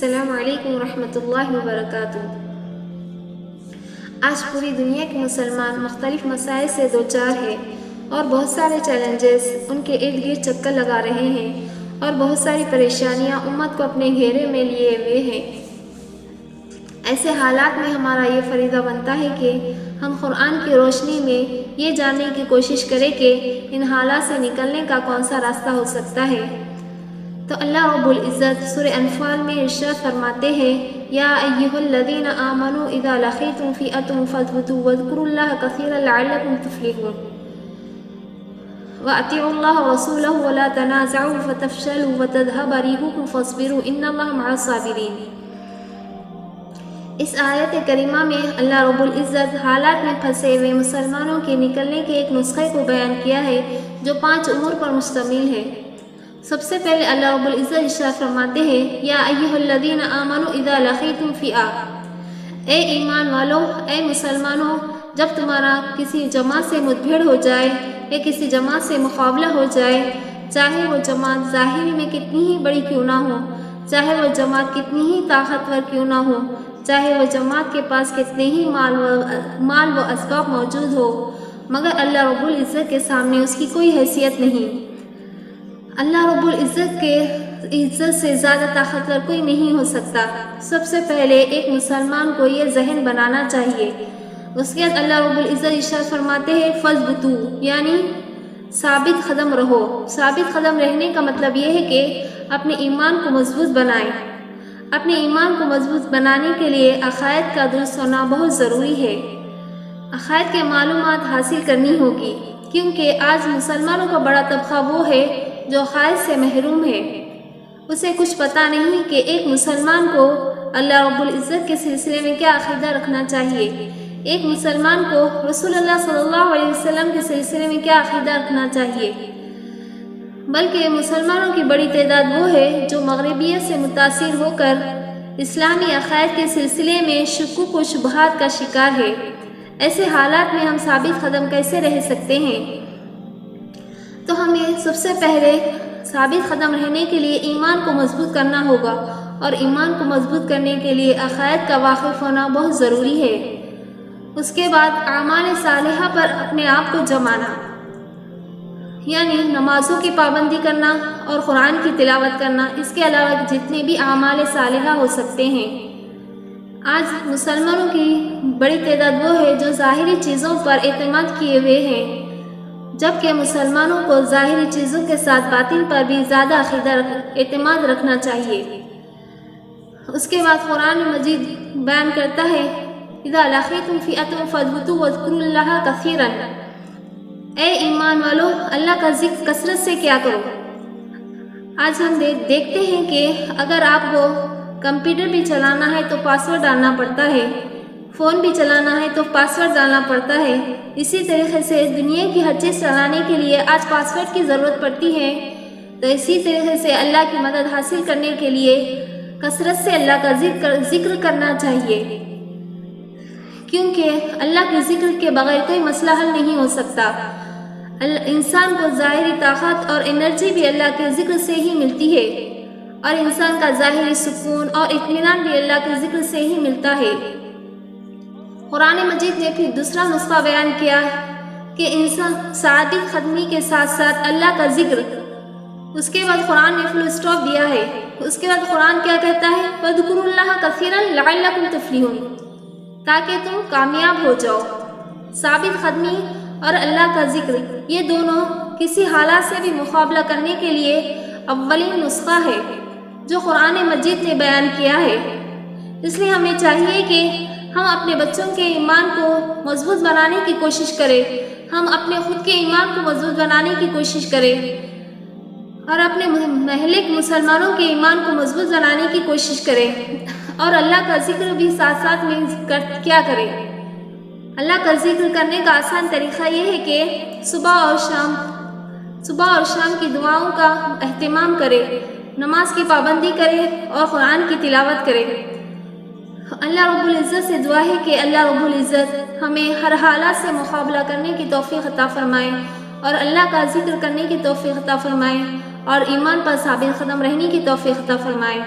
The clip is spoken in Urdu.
السلام علیکم ورحمۃ اللہ وبرکاتہ۔ آج پوری دنیا کے مسلمان مختلف مسائل سے دوچار ہیں اور بہت سارے چیلنجز ان کے ارد گرد چکر لگا رہے ہیں اور بہت ساری پریشانیاں امت کو اپنے گھیرے میں لیے ہوئے ہیں۔ ایسے حالات میں ہمارا یہ فریضہ بنتا ہے کہ ہم قرآن کی روشنی میں یہ جاننے کی کوشش کریں کہ ان حالات سے نکلنے کا کون سا راستہ ہو سکتا ہے۔ تو اللہ رب العزت سورہ انفال میں ارشاد فرماتے ہیں، یا ایھا الذین آمنوا اذا لقیتم فئۃ فاثبتوا واذکروا اللہ کثیرا لعلکم تفلحون واطیعوا اللہ ورسولہ ولا تنازعوا فتفشلوا وتذھب ریحکم فاصبروا ان اللہ مع الصابرین۔ اس آیت کریمہ میں اللہ رب العزت حالات میں پھنسے ہوئے مسلمانوں کے نکلنے کے ایک نسخے کو بیان کیا ہے جو 5 امور پر مشتمل ہے۔ سب سے پہلے اللہ رب العزت ارشاد فرماتے ہیں، یا ایھا الذین آمنوا اذا لقیتم فئۃ، اے ایمان والو، اے مسلمانوں، جب تمہارا کسی جماعت سے مدبھیڑ ہو جائے یا کسی جماعت سے مقابلہ ہو جائے، چاہے وہ جماعت ظاہری میں کتنی ہی بڑی کیوں نہ ہو، چاہے وہ جماعت کتنی ہی طاقتور کیوں نہ ہو، چاہے وہ جماعت کے پاس کتنے ہی مال و اسباب موجود ہو، مگر اللہ رب العزت کے سامنے اس کی کوئی حیثیت نہیں۔ اللہ رب العزت کے عزت سے زیادہ طاقتور کوئی نہیں ہو سکتا۔ سب سے پہلے ایک مسلمان کو یہ ذہن بنانا چاہیے۔ اس کے بعد اللہ رب العزت ارشاد فرماتے ہیں، فَاثْبُتُوا، یعنی ثابت قدم رہو۔ ثابت قدم رہنے کا مطلب یہ ہے کہ اپنے ایمان کو مضبوط بنائیں۔ اپنے ایمان کو مضبوط بنانے کے لیے عقائد کا درست ہونا بہت ضروری ہے۔ عقائد کے معلومات حاصل کرنی ہوگی، کیونکہ آج مسلمانوں کا بڑا طبقہ وہ ہے جو عقائد سے محروم ہے۔ اسے کچھ پتہ نہیں کہ ایک مسلمان کو اللہ رب العزت کے سلسلے میں کیا عقیدہ رکھنا چاہیے، ایک مسلمان کو رسول اللہ صلی اللہ علیہ وسلم کے سلسلے میں کیا عقیدہ رکھنا چاہیے۔ بلکہ مسلمانوں کی بڑی تعداد وہ ہے جو مغربیت سے متاثر ہو کر اسلامی عقائد کے سلسلے میں شکوک و شبہات کا شکار ہے۔ ایسے حالات میں ہم ثابت قدم کیسے رہ سکتے ہیں؟ تو ہمیں سب سے پہلے ثابت قدم رہنے کے لیے ایمان کو مضبوط کرنا ہوگا، اور ایمان کو مضبوط کرنے کے لیے عقائد کا واقف ہونا بہت ضروری ہے۔ اس کے بعد اعمال صالحہ پر اپنے آپ کو جمانا، یعنی نمازوں کی پابندی کرنا اور قرآن کی تلاوت کرنا، اس کے علاوہ جتنے بھی اعمال صالحہ ہو سکتے ہیں۔ آج مسلمانوں کی بڑی تعداد وہ ہے جو ظاہری چیزوں پر اعتماد کیے ہوئے ہیں، جبکہ مسلمانوں کو ظاہری چیزوں کے ساتھ باطن پر بھی زیادہ اعتماد رکھنا چاہیے۔ اس کے بعد قرآن مجید بیان کرتا ہے، اذا لقیتم فئۃ فاثبتوا واذکروا اللہ کثیرا، اے ایمان والو، اللہ کا ذکر کثرت سے کیا کرو۔ آج ہم دیکھتے ہیں کہ اگر آپ کو کمپیوٹر بھی چلانا ہے تو پاسورڈ ڈالنا پڑتا ہے، فون بھی چلانا ہے تو پاسورڈ ڈالنا پڑتا ہے۔ اسی طریقے سے دنیا کی ہر چیز چلانے کے لیے آج پاسورڈ کی ضرورت پڑتی ہے۔ تو اسی طریقے سے اللہ کی مدد حاصل کرنے کے لیے کثرت سے اللہ کا ذکر کرنا چاہیے، کیونکہ اللہ کے ذکر کے بغیر کوئی مسئلہ حل نہیں ہو سکتا۔ انسان کو ظاہری طاقت اور انرجی بھی اللہ کے ذکر سے ہی ملتی ہے، اور انسان کا ظاہری سکون اور اطمینان بھی اللہ کے ذکر سے ہی ملتا ہے۔ قرآن مجید نے پھر دوسرا نسخہ بیان کیا کہ انسان ثابت قدمی کے ساتھ ساتھ اللہ کا ذکر، اس کے بعد قرآن نے فل اسٹاپ دیا ہے۔ اس کے بعد قرآن کیا کہتا ہے، وَاذْكُرُوا اللَّهَ كَثِيرًا لَعَلَّكُمْ تُفْلِحُونَ، تاکہ تم کامیاب ہو جاؤ۔ ثابت قدمی اور اللہ کا ذکر، یہ دونوں کسی حالات سے بھی مقابلہ کرنے کے لیے اولین نسخہ ہے جو قرآن مجید نے بیان کیا ہے۔ اس لیے ہمیں چاہیے کہ ہم اپنے بچوں کے ایمان کو مضبوط بنانے کی کوشش کریں، ہم اپنے خود کے ایمان کو مضبوط بنانے کی کوشش کریں، اور اپنے محلے کے مسلمانوں کے ایمان کو مضبوط بنانے کی کوشش کریں، اور اللہ کا ذکر بھی ساتھ ساتھ میں کیا کریں۔ اللہ کا ذکر کرنے کا آسان طریقہ یہ ہے کہ صبح اور شام کی دعاؤں کا اہتمام کریں، نماز کی پابندی کریں اور قرآن کی تلاوت کریں۔ اللہ رب العزت سے دعا ہے کہ اللہ رب العزت ہمیں ہر حالات سے مقابلہ کرنے کی توفیق عطا فرمائے، اور اللہ کا ذکر کرنے کی توفیق عطا فرمائے، اور ایمان پر ثابت قدم رہنے کی توفیق عطا فرمائے۔